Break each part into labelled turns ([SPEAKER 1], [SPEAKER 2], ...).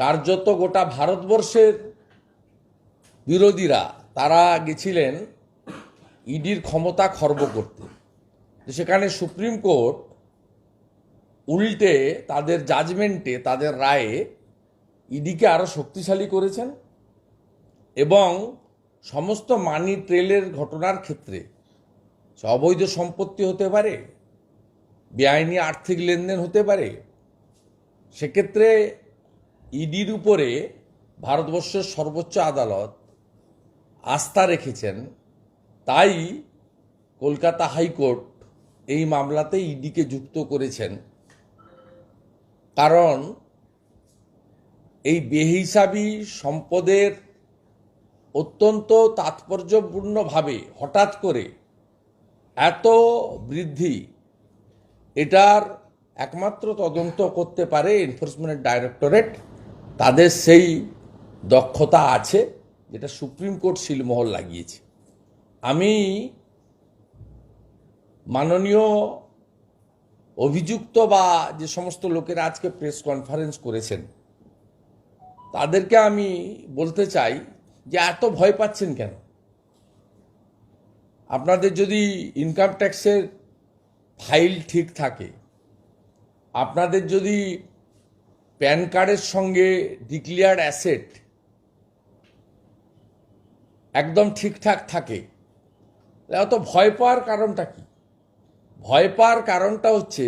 [SPEAKER 1] কার্যত গোটা ভারতবর্ষের বিরোধীরা তারা গেছিলেন ইডির ক্ষমতা খর্ব করতে। সেখানে সুপ্রিম কোর্ট উল্টে তাদের জাজমেন্টে, তাদের রায়ে ইডিকে আরও শক্তিশালী করেছেন এবং সমস্ত মানি ট্রেলের ঘটনার ক্ষেত্রে অবৈধ সম্পত্তি হতে পারে, বেআইনি আর্থিক লেনদেন হতে পারে, সেক্ষেত্রে ইডির উপরে ভারতবর্ষের সর্বোচ্চ আদালত আস্থা রেখেছেন। তাই কলকাতা হাইকোর্ট এই মামলাতে ইডিকে যুক্ত করেছেন, কারণ এই বেহিসাবি সম্পদের অত্যন্ত তাৎপর্যপূর্ণভাবে হঠাৎ করে এত বৃদ্ধি, এটার একমাত্র তদন্ত করতে পারে এনফোর্সমেন্ট ডাইরেক্টরেট। তাদের সেই দক্ষতা আছে যেটা সুপ্রিম কোর্ট সিলমোহর লাগিয়েছে। আমি মাননীয় অভিযুক্ত বা যে সমস্ত লোকেরা আজকে প্রেস কনফারেন্স করেছেন তাদেরকে আমি বলতে চাই যে এত ভয় পাচ্ছেন কেন? আপনাদের যদি ইনকাম ট্যাক্সের ফাইল ঠিক থাকে, আপনাদের যদি প্যান কার্ডের সঙ্গে ডিক্লেয়ার্ড অ্যাসেট একদম ঠিকঠাক থাকে, এত ভয় পাওয়ার কারণটা কি? ভয় পাওয়ার কারণটা হচ্ছে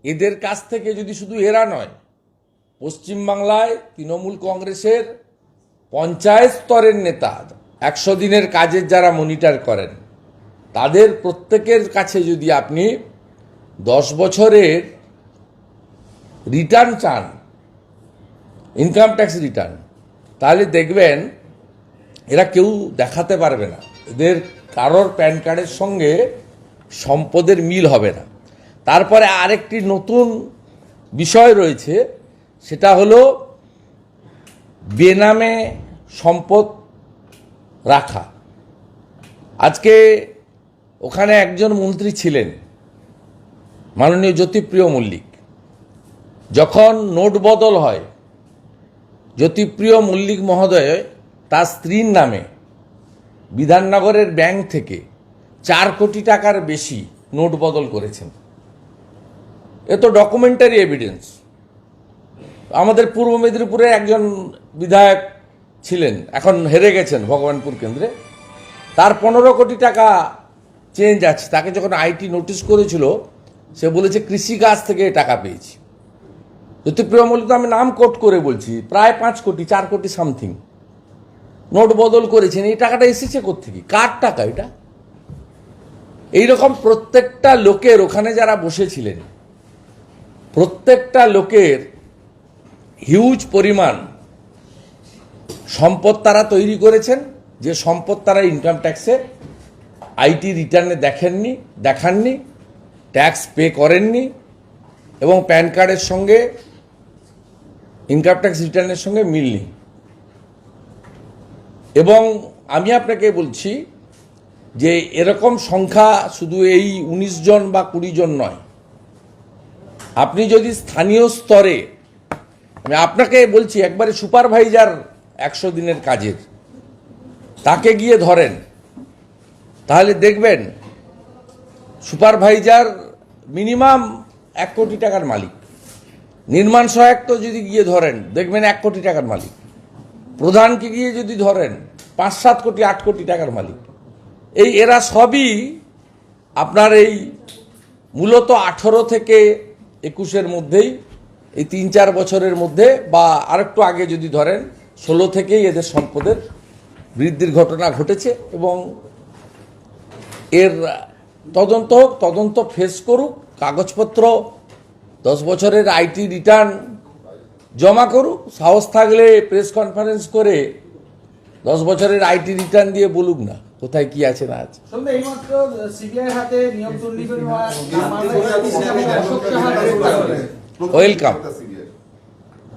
[SPEAKER 1] এদের কাছ থেকে যদি শুধু এরা নয়, পশ্চিমবাংলায় তৃণমূল কংগ্রেসের পঞ্চায়েত স্তরের নেতা, 100 দিনের কাজের যারা মনিটর করেন, তাদের প্রত্যেকের কাছে যদি আপনি 10 বছরের রিটার্ন চান, ইনকাম ট্যাক্স রিটার্ন, তাহলে দেখবেন এরা কেউ দেখাতে পারবে না, এদের কারোর প্যান কার্ডের সঙ্গে সম্পদের মিল হবে না। তারপরে আরেকটি নতুন বিষয় রয়েছে, সেটা হলো বেনামে সম্পদ রাখা। আজকে ওখানে একজন মন্ত্রী ছিলেন, মাননীয় জ্যোতিপ্রিয় মল্লিক। যখন নোট বদল হয়, জ্যোতিপ্রিয় মল্লিক মহোদয় তার স্ত্রীর নামে বিধাননগরের ব্যাংক থেকে 4 কোটি টাকার বেশি নোট বদল করেছেন। এ তো ডকুমেন্টারি এভিডেন্স। আমাদের পূর্ব মেদিনীপুরে একজন বিধায়ক ছিলেন, এখন হেরে গেছেন ভগবানপুর কেন্দ্রে, তার 15 কোটি টাকা চেঞ্জ আছে। তাকে যখন আইটি নোটিশ করেছিল, সে বলেছে কৃষিকাজ থেকে টাকা পেয়েছি। জ্যোতিপ্রিয় মল্লিক, আমি নাম কোট করে বলছি, প্রায় 5 কোটি, 4 কোটি সামথিং নোট বদল করেছেন। এই টাকাটা এসেছে কোত্থেকে? কার টাকা এটা? এইরকম প্রত্যেকটা লোকের, ওখানে যারা বসেছিলেন প্রত্যেকটা লোকের হিউজ পরিমাণ সম্পদ তারা তৈরি করেছেন, যে সম্পদ তারা ইনকাম ট্যাক্সে আইটি রিটার্নে দেখাননি, ট্যাক্স পে করেননি এবং প্যান কার্ডের সঙ্গে ইনকাম ট্যাক্স রিটার্নের সঙ্গে মিল নেই। এবং আমি আপনাকে বলছি যে এরকম সংখ্যা শুধু এই 19 জন বা 20 জন নয়। আপনি যদি স্থানীয় স্তরে, আমি আপনাকে বলছি, একবারে সুপারভাইজার 100 দিনের কাজের, তাকে গিয়ে ধরেন, তাহলে দেখবেন সুপারভাইজার মিনিমাম 1 কোটি টাকার মালিক। নির্মাণ সহায়ক তো যদি গিয়ে ধরেন, দেখবেন 1 কোটি টাকার মালিক। প্রধানকে গিয়ে যদি ধরেন, 5-7 কোটি 8 কোটি টাকার মালিক। এরা সবই আপনার এই মূলত 18 থেকে 21-এর মধ্যেই, এই 3-4 বছরের মধ্যে, বা আরেকটু আগে যদি ধরেন 16 থেকেই এদের সম্পদের বৃদ্ধির ঘটনা ঘটেছে। এবং এর তদন্ত ফেস করুক, কাগজপত্র 10 বছরের আইটি রিটার্ন জমা করুক, সাহস থাকলে প্রেস কনফারেন্স করে 10 বছরের আইটি রিটার্ন দিয়ে বলুক না কোথায় কি আছে না আছে।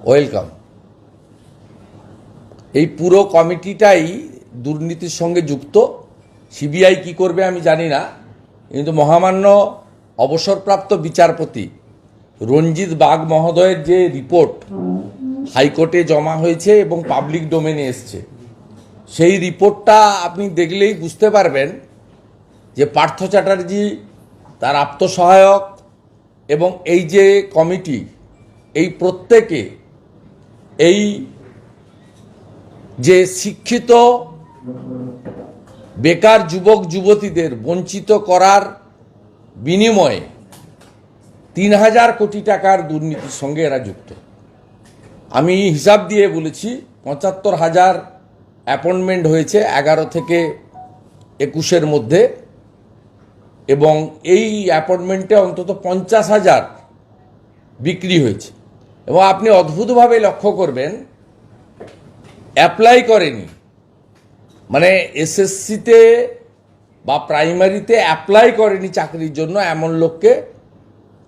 [SPEAKER 1] ওয়েলকাম। এই পুরো কমিটিটাই দুর্নীতির সঙ্গে যুক্ত। সিবিআই কি করবে আমি জানি না, কিন্তু মহামান্য অবসরপ্রাপ্ত বিচারপতি রঞ্জিত বাগ মহোদয়ের যে রিপোর্ট, হাইকোর্টে জমা হয়েছে এবং পাবলিক ডোমেনে এসছে। সেই রিপোর্টটা আপনি দেখলেই বুঝতে পারবেন যে পার্থ চ্যাটার্জি, তার আত্মসহায়ক এবং এই যে কমিটি, এই প্রত্যেকে এই যে শিক্ষিত বেকার যুবক যুবতীদের বঞ্চিত করার বিনিময়ে ৩,০০০ কোটি টাকার দুর্নীতির সঙ্গে এরা যুক্ত। আমি হিসাব দিয়ে বলেছি ৭৫,০০০ অ্যাপয়েন্টমেন্ট হয়েছে ১১ থেকে ২১-এর মধ্যে, এবং এই অ্যাপয়েন্টমেন্টে অন্তত ৫০,০০০ বিক্রি হয়েছে। এবং আপনি অদ্ভুতভাবে লক্ষ্য করবেন, অ্যাপ্লাই করেনি, মানে এসএসসিতে বা প্রাইমারিতে অ্যাপ্লাই করেনি চাকরির জন্য এমন লোককে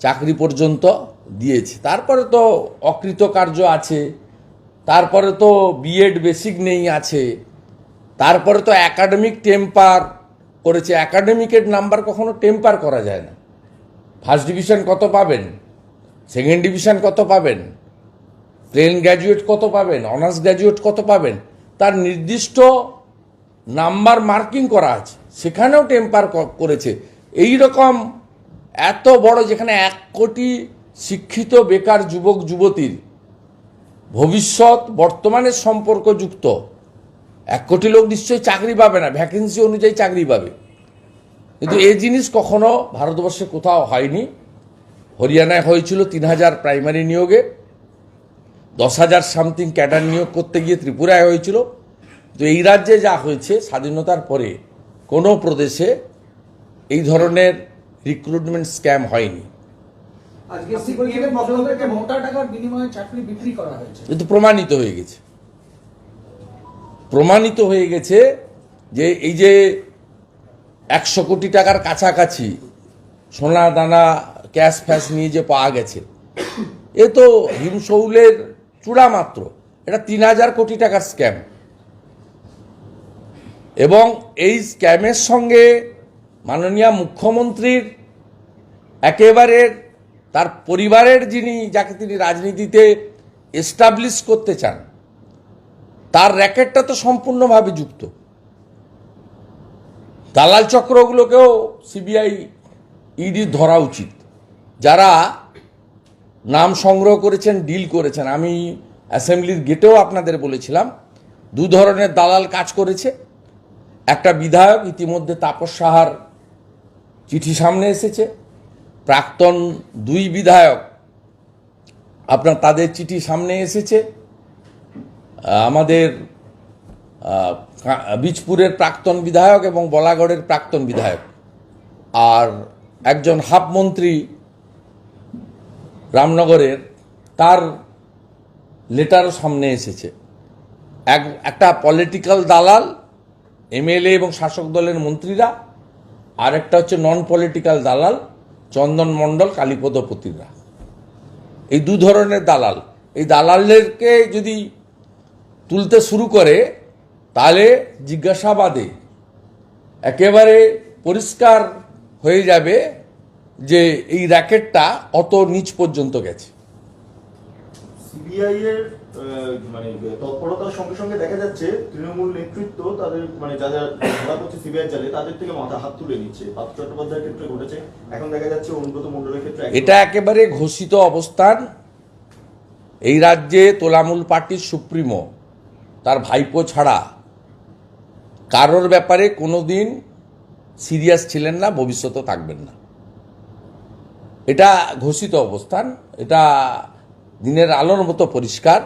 [SPEAKER 1] চাকরি পর্যন্ত দিয়েছে। তারপরে তো অকৃতকার্য আছে, তারপরে তো বিএড বেসিক নেই আছে, তারপরে তো একাডেমিক টেম্পার করেছে। একাডেমিকের নাম্বার কখনো টেম্পার করা যায় না। ফার্স্ট ডিভিশন কত পাবেন, সেকেন্ড ডিভিশন কত পাবেন, প্লেন গ্র্যাজুয়েট কত পাবেন, অনার্স গ্র্যাজুয়েট কত পাবেন, তার নির্দিষ্ট নাম্বার মার্কিং করা আছে, সেখানেও টেম্পার করেছে। এই রকম এত বড়, যেখানে ১ কোটি শিক্ষিত বেকার যুবক যুবতীর ভবিষ্যৎ বর্তমানের সম্পর্কযুক্ত, ১ কোটি লোক নিশ্চয়ই চাকরি পাবে না, ভ্যাকেন্সি অনুযায়ী চাকরি পাবে, কিন্তু এই জিনিস কখনো ভারতবর্ষে কোথাও হয়নি। হরিয়ানায় হয়েছিল ৩,০০০ প্রাইমারি নিয়োগে, ১০,০০০ সামথিং ক্যাডার নিয়োগ করতে গিয়ে ত্রিপুরায় হয়েছিল। তো এই রাজ্যে যা হয়েছে, স্বাধীনতার পরে কোনো প্রদেশে এই ধরনের রিক্রুটমেন্ট স্ক্যাম হয়নি। কিন্তু প্রমাণিত হয়ে গেছে, প্রমাণিত হয়ে গেছে যে এই যে ১০০ কোটি টাকার কাছাকাছি সোনা দানা ক্যাশ ফ্যাশ নিয়ে যে পাওয়া গেছে, এ তো হিমশৌলের চূড়া মাত্র। এটা ৩,০০০ কোটি টাকার স্ক্যাম। এবং এই স্ক্যামের সঙ্গে মাননীয় মুখ্যমন্ত্রীর একেবারে তার পরিবারের যাকে তিনি রাজনীতিতে এস্টাবলিশ করতে চান, তার র্যাকেটটা তো সম্পূর্ণভাবে যুক্ত। দালাল চক্রগুলোকেও সিবিআই ইডি ধরা উচিত, যারা নাম সংগ্রহ করেছেন, ডিল করেছেন। আমি অ্যাসেম্বলির গেটেও আপনাদের বলেছিলাম ২ ধরনের দালাল কাজ করেছে। একটা বিধায়ক, ইতিমধ্যে তাপস সাহার চিঠি সামনে এসেছে, প্রাক্তন ২ বিধায়ক তাদের চিঠি সামনে এসেছে, আমাদের বীজপুরের প্রাক্তন বিধায়ক এবং বলাগড়ের প্রাক্তন বিধায়ক, আর একজন হাফ মন্ত্রী রামনগরের, তার লেটারও সামনে এসেছে। একটা পলিটিক্যাল দালাল, এমএলএ এবং শাসক দলের মন্ত্রীরা, আর একটা হচ্ছে নন পলিটিক্যাল দালাল, চন্দন মণ্ডল, কালীপদ পতিরা। এই ২ ধরনের দালাল। এই দালালদেরকে যদি তুলতে শুরু করে, তাহলে জিজ্ঞাসাবাদে একেবারে পরিষ্কার হয়ে যাবে যে এই র্যাকেটটা অত নিচ পর্যন্ত গেছে।
[SPEAKER 2] সিবিআই এর মানে তৎপরতার সঙ্গে সঙ্গে দেখা যাচ্ছে তৃণমূল নেতৃত্ব তাদের যারা ধরা পড়ছে সিবিআই জালে, তাদের থেকে মাথা হাত তুলে নিচ্ছে। পার্থ চট্টোপাধ্যায়ের ক্ষেত্রে ঘটেছে, এখন দেখা যাচ্ছে অনুব্রত মণ্ডলের ক্ষেত্রে।
[SPEAKER 1] এটা একেবারে ঘোষিত অবস্থান। এই রাজ্যে তৃণমূল পার্টির সুপ্রিমো, তার ভাইপো ছাড়া কারোর ব্যাপারে কোনোদিন সিরিয়াস ছিলেন না, ভবিষ্যতে থাকবেন না। এটা ঘোষিত অবস্থান, এটা দিনের আলোর মতো পরিষ্কার।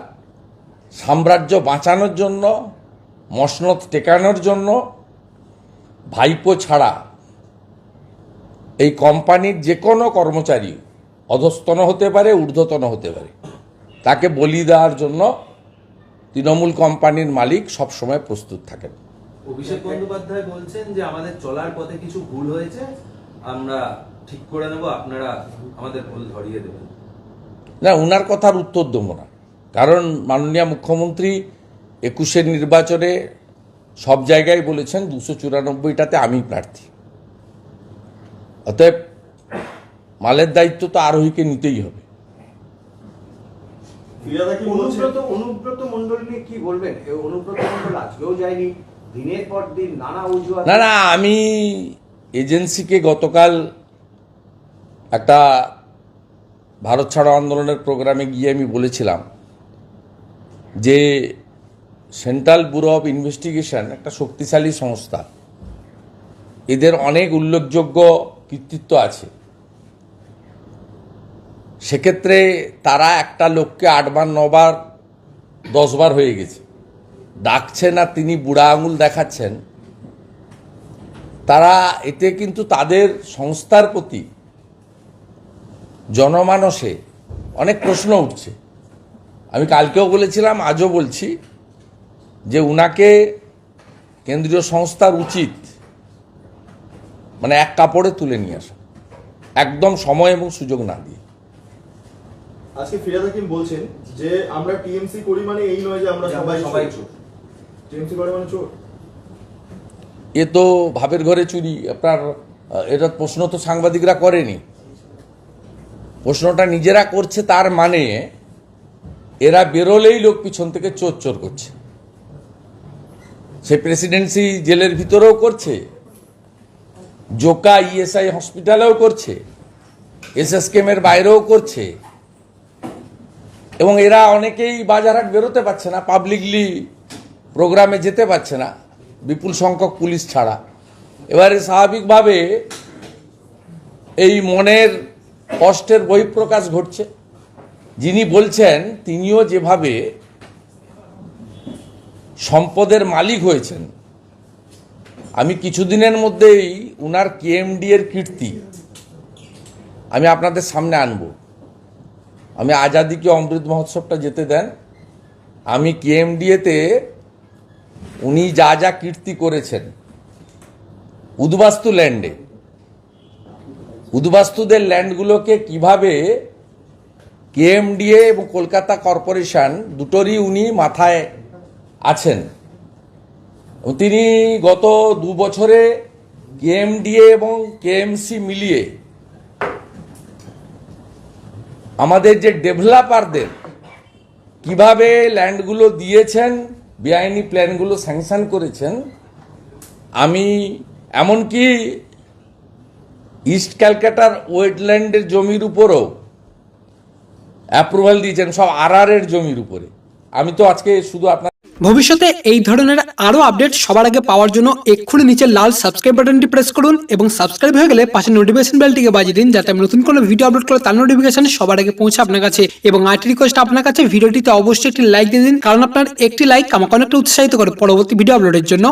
[SPEAKER 1] সাম্রাজ্য বাঁচানোর জন্য, মসনদ টেকানোর জন্য ভাইপো ছাড়া এই কোম্পানির যে কোনো কর্মচারী অধস্তন হতে পারে, ঊর্ধ্বতন হতে পারে, তাকে বলি দেওয়ার জন্য তৃণমূল কোম্পানির মালিক সবসময় প্রস্তুত থাকেন।
[SPEAKER 3] অভিষেক বন্দ্যোপাধ্যায় বলছেন যে আমাদের চলার পথে কিছু ভুল হয়েছে, আমরা ঠিক করে নেব, আপনারা আমাদের ভুল ধরিয়ে দেবেন।
[SPEAKER 1] না, উনার কথার উত্তর দেবো না, কারণ মাননীয় মুখ্যমন্ত্রী ২১-এর নির্বাচনে সব জায়গায় বলেছেন ২৯৪টাতে আমি প্রার্থী। অতএব মালের দায়িত্ব তো আরোহীকে নিতেই হবে।
[SPEAKER 2] ফিরাদ হাকিম বলছেন
[SPEAKER 4] অনুব্রত মণ্ডল নিয়ে কি বলবেন? এই অনুব্রত মণ্ডল আজকেও যায়নি, দিনের পর দিন নানা অজুহাত।
[SPEAKER 1] না না, আমি এজেন্সিকে গতকাল একটা ভারত ছাড়ো আন্দোলনের প্রোগ্রামে গিয়ে আমি বলেছিলাম যে সেন্ট্রাল ব্যুরো অফ ইনভেস্টিগেশন একটা শক্তিশালী সংস্থা, এদের অনেক উল্লেখযোগ্য কৃতিত্ব আছে। সেক্ষেত্রে তারা একটা লোককে 8 বার 9 বার 10 বার হয়ে গেছে ডাকছেন আর তিনি বুড়া আঙুল দেখাচ্ছেন, তারা এতে কিন্তু তাদের সংস্থার প্রতি জনমানসে অনেক প্রশ্ন উঠছে। আমি কালকেও বলেছিলাম, আজও বলছি যে উনাকে কেন্দ্রীয় সংস্থার উচিত মানে এক কাপড়ে তুলে নিয়ে আসা, একদম সময় এবং সুযোগ না দিয়ে।
[SPEAKER 2] আজকে ফিরাদ হাকিম বলছেন যে আমরা টিএমসি করি মানে এই নয় যে আমরা সবাই
[SPEAKER 3] চোর।
[SPEAKER 2] টিএমসি করে মানে চোর।
[SPEAKER 1] এ তো ভাবের ঘরে চুরি। আপনার এটা প্রশ্ন তো সাংবাদিকরা করেনি, প্রশ্নটা নিজেরা করছে। তার মানে এরা বেরোলেই লোক পিছন থেকে চোর চোর করছে। সে প্রেসিডেন্সি জেলের ভিতরেও করছে, জোকা ইএসআই হসপিটালেও করছে, এসএসকেমের বাইরেও করছে। এবং এরা অনেকেই বাজারহাট বেরোতে পারছে না, পাবলিকলি প্রোগ্রামে যেতে পারছে না, বিপুল সংখ্যক পুলিশ ছাড়া। এবারে স্বাভাবিকভাবে এই মনের কষ্টের বহিঃপ্রকাশ ঘটছে। যিনি বলছেন তিনিও যেভাবে সম্পদের মালিক হয়েছেন, আমি কিছুদিনের মধ্যেই উনার কেএমডি এর কীর্তি আমি আপনাদের সামনে আনব। আমি আজাদিকে অমৃত মহোৎসবটা যেতে দেন, আমি কেএমডিএতে উনি যা যা কীর্তি করেছেন উদ্বাস্তু ল্যান্ডে, উদ্বাস্তুদের ল্যান্ডগুলোকে কিভাবে কেএমডিএ এবং কলকাতা কর্পোরেশন দুটোরই উনি মাথায় আছেন। তিনি গত 2 বছরে কেএমডিএ এবং কেএমসি মিলিয়ে আমাদের যে ডেভেলপারদের কিভাবে ল্যান্ডগুলো দিয়েছেন, বেআইনি প্ল্যানগুলো স্যাংশন করেছেন। আমি এমনকি ইস্ট ক্যালকাটার ওয়েটল্যান্ডের জমির উপরও অ্যাপ্রুভাল দিয়েছেন, সব আরআরের জমির উপরে। আমি তো আজকে শুধু আপনার
[SPEAKER 5] ভবিষ্যতে এই ধরনের আরো আপডেট সবার আগে পাওয়ার জন্য এক্ষুনি নিচে লাল সাবস্ক্রাইব বাটনটি প্রেস করুন এবং সাবস্ক্রাইব হয়ে গেলে পাশে নোটিফিকেশন বেলটিকে বাজিয়ে দিন, যাতে আমি নতুন কোনো ভিডিও আপলোড করলে তার নোটিফিকেশন সবার আগে পৌঁছে আপনার কাছে। এবং আরেকটি রিকোয়েস্ট আপনার কাছে, ভিডিওটিতে অবশ্যই একটি লাইক দিয়ে দিন, কারণ আপনার একটি লাইক আমাকে অনেকটা উৎসাহিত করে পরবর্তী ভিডিও আপলোডের জন্য।